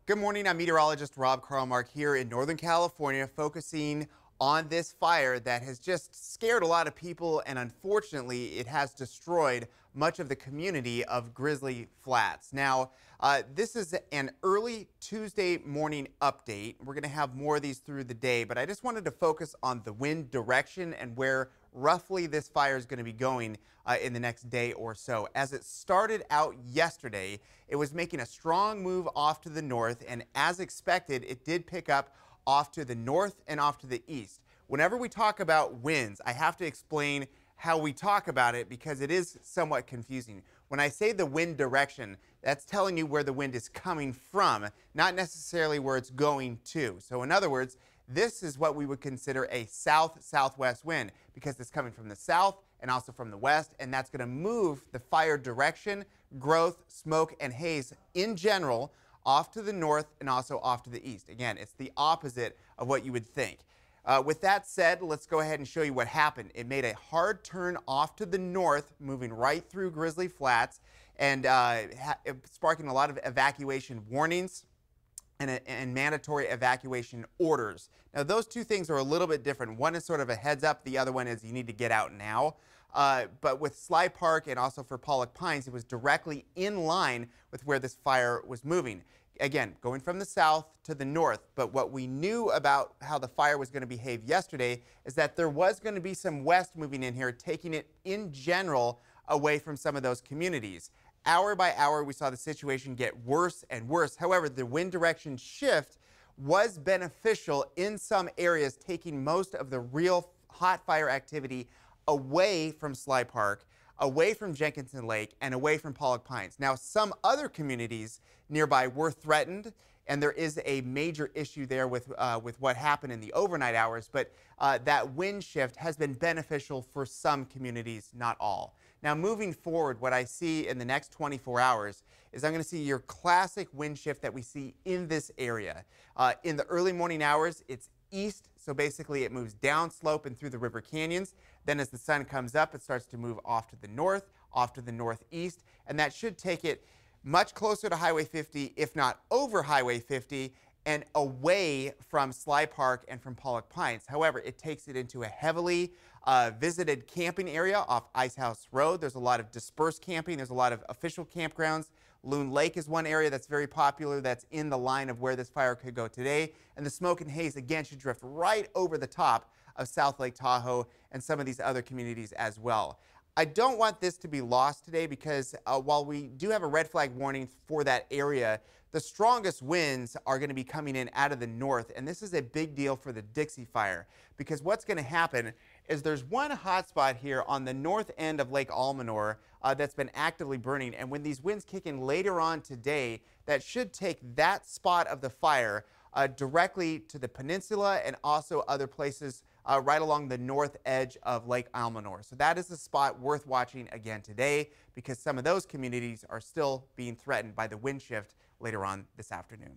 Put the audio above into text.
Good morning. I'm meteorologist Rob Carlmark here in Northern California, focusing on this fire that has just scared a lot of people, and unfortunately, it has destroyed much of the community of Grizzly Flats. Now, this is an early Tuesday morning update. We're going to have more of these through the day, but I just wanted to focus on the wind direction and where roughly this fire is going to be going in the next day or so. As it started out yesterday, it was making a strong move off to the north, and as expected, it did pick up off to the north and off to the east. Whenever we talk about winds, I have to explain how we talk about it because it is somewhat confusing. When I say the wind direction, that's telling you where the wind is coming from, not necessarily where it's going to. So in other words, this is what we would consider a south-southwest wind because it's coming from the south and also from the west, and that's going to move the fire direction, growth, smoke, and haze in general off to the north and also off to the east. Again, it's the opposite of what you would think. With that said, let's go ahead and show you what happened. It made a hard turn off to the north, moving right through Grizzly Flats and sparking a lot of evacuation warnings and mandatory evacuation orders. Now, those two things are a little bit different. One is sort of a heads up. The other one is you need to get out now. But with Sly Park and also for Pollock Pines, it was directly in line with where this fire was moving. Again, going from the south to the north. But what we knew about how the fire was going to behave yesterday is that there was going to be some west moving in here, taking it in general away from some of those communities. Hour by hour, we saw the situation get worse and worse. However, the wind direction shift was beneficial in some areas, taking most of the real hot fire activity away from Sly Park, away from Jenkinson Lake, and away from Pollock Pines. Now, some other communities nearby were threatened, and there is a major issue there with what happened in the overnight hours, but that wind shift has been beneficial for some communities, not all. Now, moving forward, what I see in the next 24 hours is I'm going to see your classic wind shift that we see in this area. In the early morning hours, it's east, so basically it moves downslope and through the river canyons. Then as the sun comes up, it starts to move off to the north, off to the northeast, and that should take it much closer to Highway 50, if not over Highway 50, and away from Sly Park and from Pollock Pines. However, it takes it into a heavily visited camping area off Ice House Road. There's a lot of dispersed camping. There's a lot of official campgrounds. Loon Lake is one area that's very popular that's in the line of where this fire could go today. And the smoke and haze, again, should drift right over the top of South Lake Tahoe and some of these other communities as well. I don't want this to be lost today because while we do have a red flag warning for that area, the strongest winds are going to be coming in out of the north, and this is a big deal for the Dixie Fire because what's going to happen is there's one hot spot here on the north end of Lake Almanor that's been actively burning, and when these winds kick in later on today, that should take that spot of the fire directly to the peninsula and also other places right along the north edge of Lake Almanor. So that is a spot worth watching again today because some of those communities are still being threatened by the wind shift later on this afternoon.